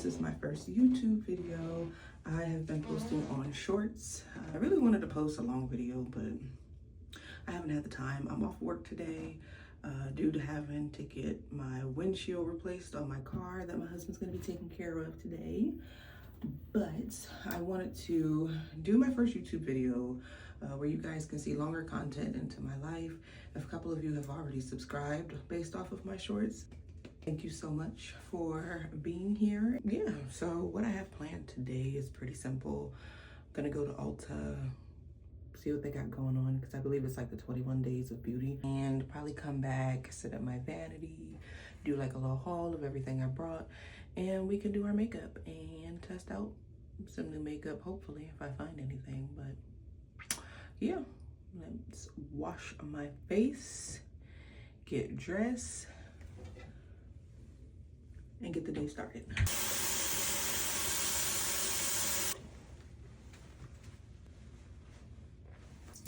This is my first YouTube video. I have been posting on shorts. I really wanted to post a long video, but I haven't had the time. I'm off work today due to having to get my windshield replaced on my car that my husband's gonna be taking care of today. But I wanted to do my first YouTube video where you guys can see longer content into my life. A couple of you have already subscribed based off of my shorts. Thank you so much for being here. Yeah, so what I have planned today is pretty simple. I'm gonna go to Ulta, see what they got going on, because I believe it's like the 21 days of beauty, and probably come back, sit at my vanity, do like a little haul of everything I brought, and we can do our makeup and test out some new makeup, hopefully, if I find anything. But yeah, let's wash my face, get dressed, and get the day started.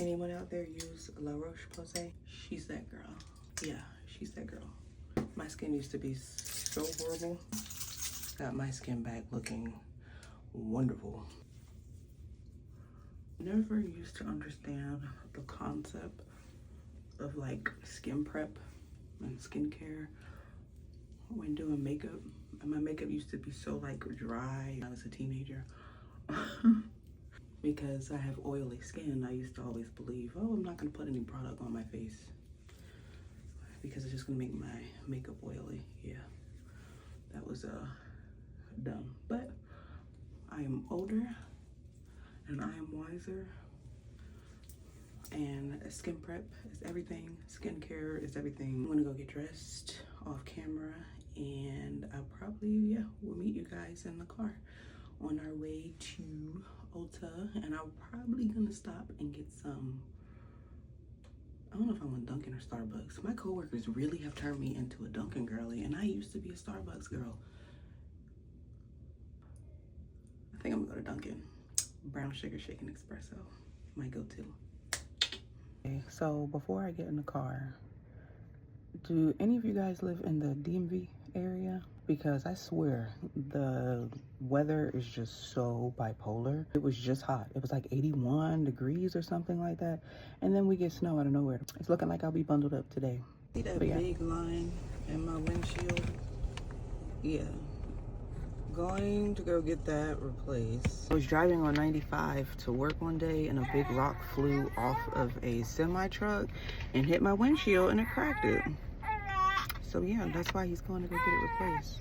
Anyone out there use La Roche-Posay? She's that girl. Yeah, she's that girl. My skin used to be so horrible. Got my skin back looking wonderful. Never used to understand the concept of like skin prep and skincare when doing makeup. My makeup used to be so like dry when I was a teenager. Because I have oily skin, I used to always believe, oh, I'm not gonna put any product on my face because it's just gonna make my makeup oily. Yeah, that was dumb. But I am older and I am wiser, and skin prep is everything. Skincare is everything. I'm gonna go get dressed off camera, and I'll probably, we'll meet you guys in the car on our way to Ulta. And I'm probably gonna stop and get some, I don't know if I want Dunkin or Starbucks. My coworkers really have turned me into a Dunkin girly, and I used to be a Starbucks girl. I think I'm gonna go to Dunkin. Brown sugar shaken espresso, my go-to. Okay, so before I get in the car, do any of you guys live in the DMV area? Because I swear the weather is just so bipolar. It was just hot. It was like 81 degrees or something like that. And then we get snow out of nowhere. It's looking like I'll be bundled up today. See that big line in my windshield? Yeah. Going to go get that replaced. I was driving on 95 to work one day, and a big rock flew off of a semi truck and hit my windshield, and it cracked it. So yeah, that's why he's going to go get it replaced.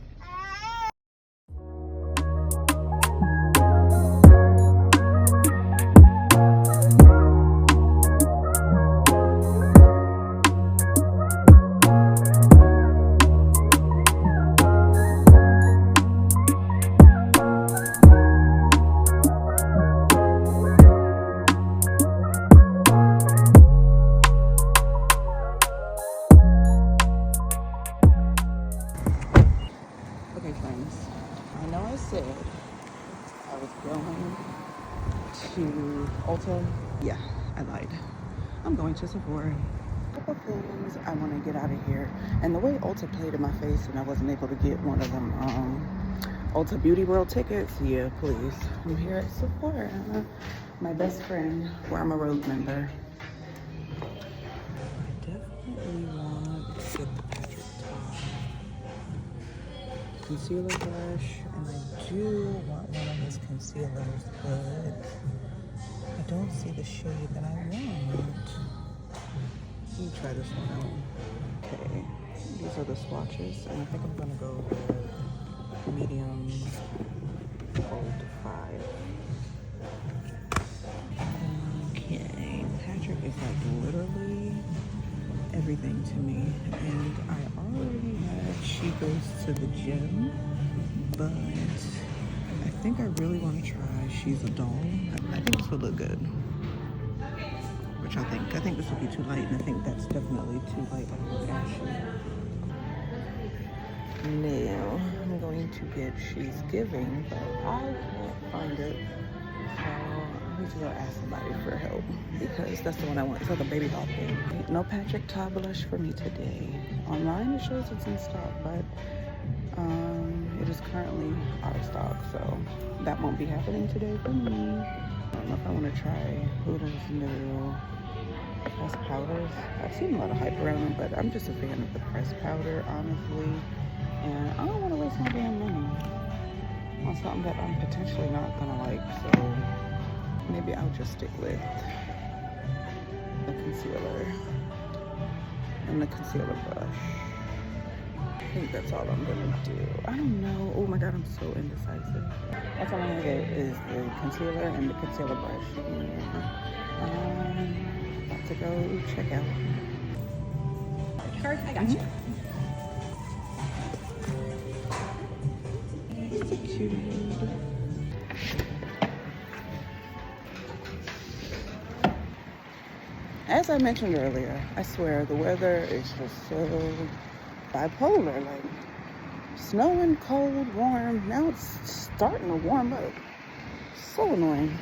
To Ulta. Yeah, I lied. I'm going to Sephora. A couple things I want to get out of here. And the way Ulta played in my face and I wasn't able to get one of them Ulta Beauty World tickets, yeah, please. I'm here at Sephora. My best friend, where I'm a road member. I definitely want to get the Patrick concealer brush, and I do want one of his concealers, but I don't see the shade that I want. Let me try this one out. Okay, these are the swatches, and I think I'm gonna go with medium 5. Okay, Patrick is like literally everything to me, and I already had, she goes to the gym, but I think I really want to try She's a Doll. I think this would look good. Which I think this would be too light, and I think that's definitely too light. I look ashy. Now I'm going to get She's Giving, but I can't find it. So I need to go ask somebody for help, because that's the one I want. It's like a baby doll thing. No Patrick Top blush for me today. Online it shows it's in stock, but it is currently out of stock, so that won't be happening today for me. I don't know if I want to try Huda's new pressed powders. I've seen a lot of hype around them, but I'm just a fan of the pressed powder, honestly. And I don't want to waste my damn money on something that I'm potentially not gonna like, so maybe I'll just stick with the concealer and the concealer brush. I think that's all I'm gonna do. I don't know. Oh my god, I'm so indecisive. That's all I'm gonna get is the concealer and the concealer brush. About to go check out. Card, I got you. Cute. As I mentioned earlier, I swear the weather is just so bipolar. Like snowing, cold, warm. Now it's starting to warm up. So annoying.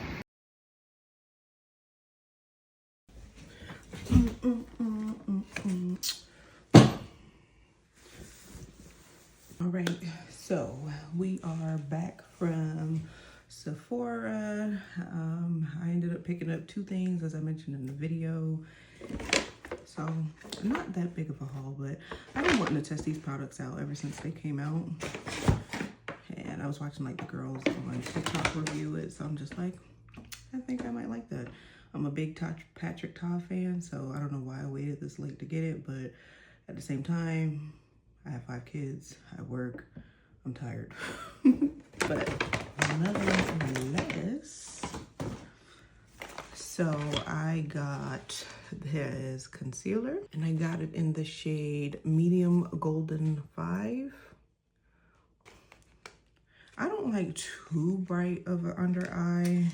All right, so we are back from Sephora. I ended up picking up 2 things, as I mentioned in the video. So not that big of a haul, but I've been wanting to test these products out ever since they came out. And I was watching like the girls on TikTok review it, so I'm just like, I think I might like that. I'm a big Patrick Ta fan, so I don't know why I waited this late to get it, but at the same time, I have 5 kids, I work, I'm tired. But nonetheless, so I got his concealer, and I got it in the shade Medium Golden 5. I don't like too bright of an under eye.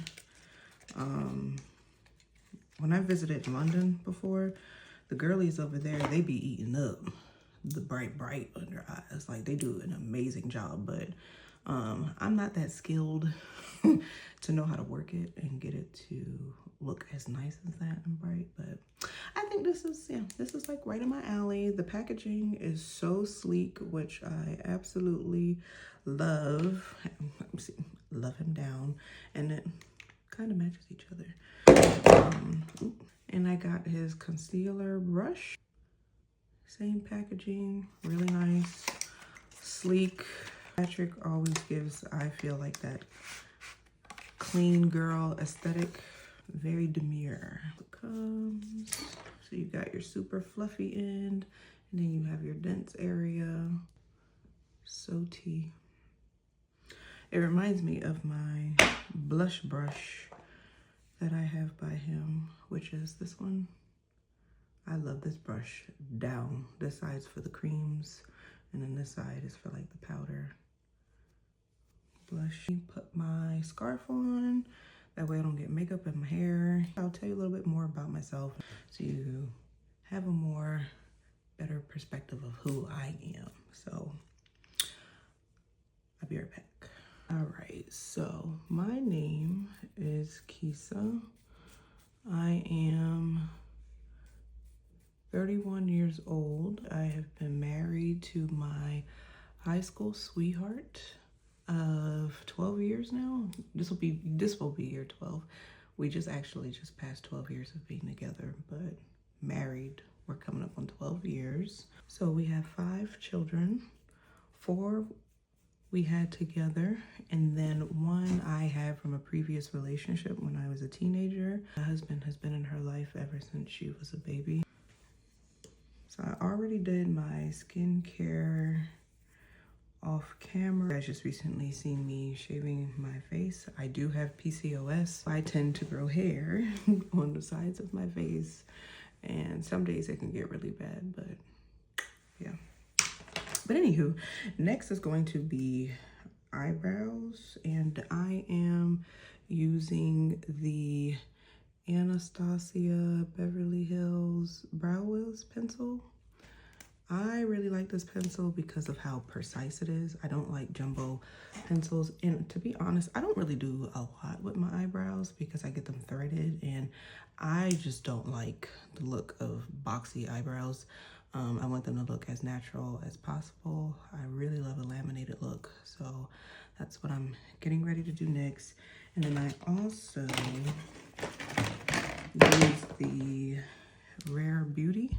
When I visited London before, the girlies over there, they be eating up the bright under eyes. Like, they do an amazing job, but I'm not that skilled to know how to work it and get it to look as nice as that and bright. But I think this is like right in my alley. The packaging is so sleek, which I absolutely love. Love him down, and it kind of matches each other. And I got his concealer brush. Same packaging, really nice, sleek. Patrick always gives, I feel like, that clean girl aesthetic, very demure. It comes, so you got your super fluffy end, and then you have your dense area. So tea. It reminds me of my blush brush that I have by him, which is this one. I love this brush down. This side's for the creams, and then this side is for like the powder. Blush. Put my scarf on, that way I don't get makeup in my hair. I'll tell you a little bit more about myself so you have a better perspective of who I am. So I'll be right back. All right, so my name is Kisa. I am 31 years old. I have been married to my high school sweetheart of 12 years now. This will be year 12. We just passed 12 years of being together, but married, we're coming up on 12 years. So we have 5 children. 4 we had together, and then 1 I had from a previous relationship when I was a teenager. My husband has been in her life ever since she was a baby. So I already did my skincare off camera. You guys just recently seen me shaving my face. I do have PCOS. I tend to grow hair on the sides of my face, and some days it can get really bad, but yeah. But anywho, next is going to be eyebrows, and I am using the Anastasia Beverly Hills Brow Wiz pencil. I really like this pencil because of how precise it is. I don't like jumbo pencils, and to be honest, I don't really do a lot with my eyebrows because I get them threaded, and I just don't like the look of boxy eyebrows. I want them to look as natural as possible. I really love a laminated look, so that's what I'm getting ready to do next. And then I also use the Rare Beauty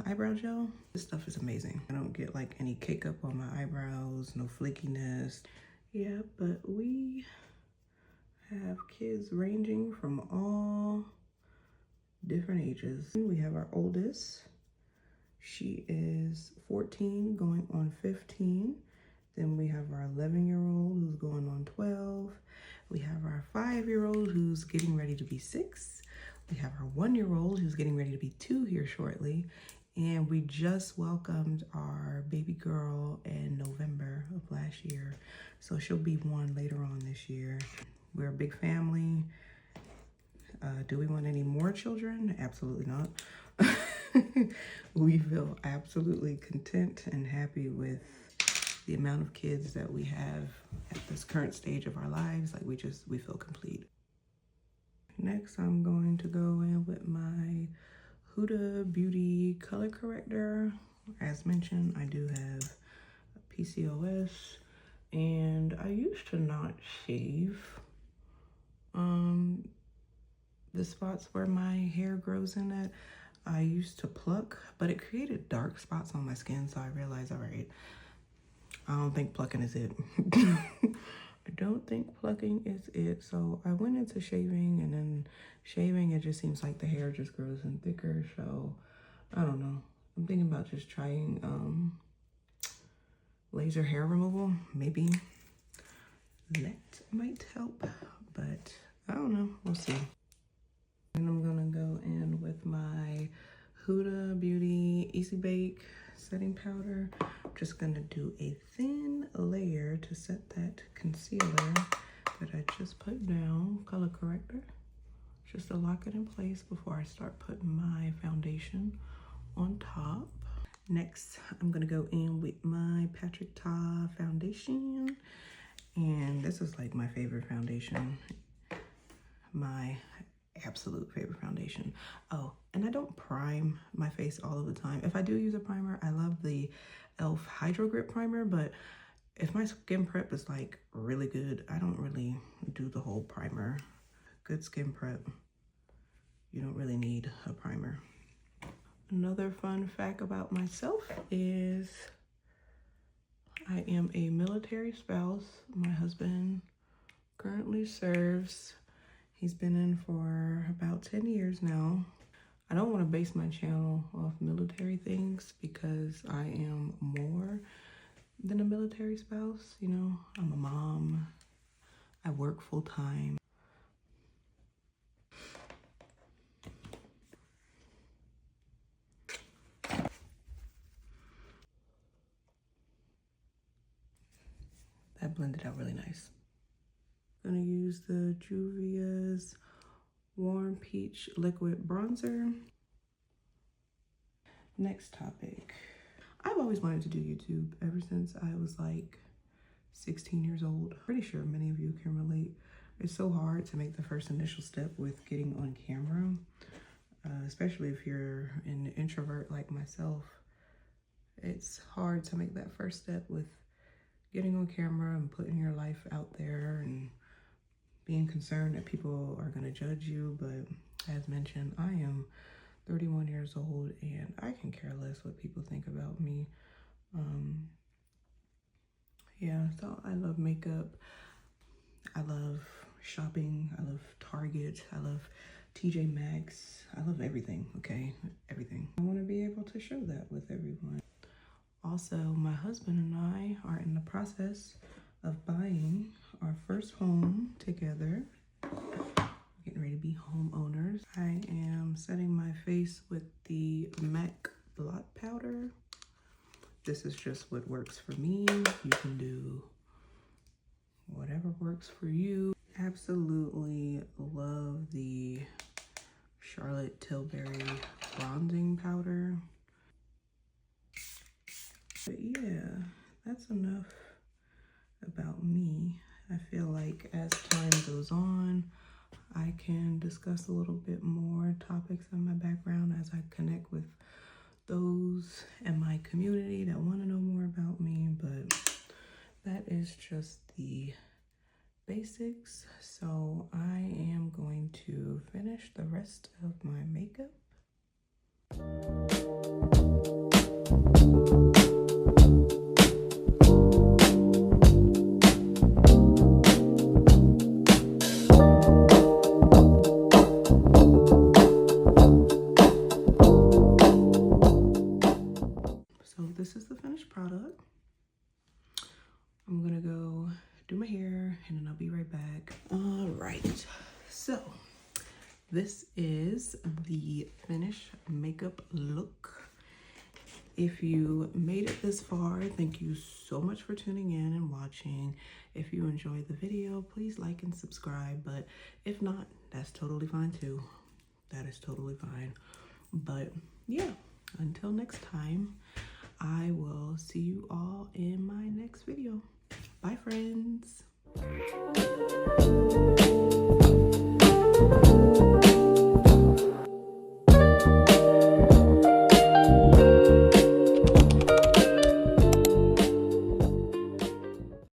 eyebrow gel. This stuff is amazing. I don't get like any cake up on my eyebrows, no flakiness. Yeah, but we have kids ranging from all different ages. We have our oldest. She is 14 going on 15. Then we have our 11-year-old who's going on 12. We have our 5-year-old who's getting ready to be 6. We have our 1-year-old who's getting ready to be 2 here shortly. And we just welcomed our baby girl in November of last year. So she'll be 1 later on this year. We're a big family. Do we want any more children? Absolutely not. We feel absolutely content and happy with the amount of kids that we have at this current stage of our lives. Like we feel complete. Next, I'm going to go in with my Huda Beauty color corrector. As mentioned, I do have PCOS, and I used to not shave the spots where my hair grows in it. I used to pluck, but it created dark spots on my skin, so I realized, all right, I don't think plucking is it. I don't think plucking is it. So I went into shaving, and then shaving, it just seems like the hair just grows in thicker. So I don't know. I'm thinking about just trying laser hair removal. Maybe that might help, but I don't know. We'll see. And I'm gonna go in with my Huda Beauty Easy Bake setting powder. I'm just gonna do a thin layer to set that concealer that I just put down, color corrector, just to lock it in place before I start putting my foundation on top. Next, I'm gonna go in with my Patrick Ta foundation. And this is like my favorite foundation. My absolute favorite foundation. Oh, and I don't prime my face all of the time. If I do use a primer, I love the e.l.f. Hydro Grip primer, but if my skin prep is like really good, I don't really do the whole primer. Good skin prep, you don't really need a primer. Another fun fact about myself is I am a military spouse. My husband currently serves. He's been in for about 10 years now. I don't want to base my channel off military things because I am more than a military spouse. You know, I'm a mom. I work full time. That blended out really nice. Gonna use the Juvia's Warm Peach Liquid Bronzer. Next topic. I've always wanted to do YouTube ever since I was like 16 years old. Pretty sure many of you can relate. It's so hard to make the first initial step with getting on camera, especially if you're an introvert like myself. It's hard to make that first step with getting on camera and putting your life out there and being concerned that people are going to judge you. But as mentioned, I am 31 years old and I can care less what people think about me. Yeah, so I love makeup. I love shopping. I love Target. I love TJ Maxx. I love everything, okay? Everything. I want to be able to show that with everyone. Also, my husband and I are in the process of buying our first home together. Getting ready to be homeowners. I am setting my face with the MAC blot powder. This is just what works for me. You can do whatever works for you. Absolutely love the Charlotte Tilbury bronzing powder. But yeah, that's enough about me. I feel like as time goes on, I can discuss a little bit more topics in my background as I connect with those in my community that want to know more about me, but that is just the basics. So I am going to finish the rest of my makeup. So this is the finished product. I'm gonna go do my hair and then I'll be right back. All right, so this is the finished makeup look. If you made it this far, thank you so much for tuning in and watching. If you enjoyed the video, please like and subscribe, but if not, that's totally fine too. That is totally fine. But yeah, until next time, I will see you all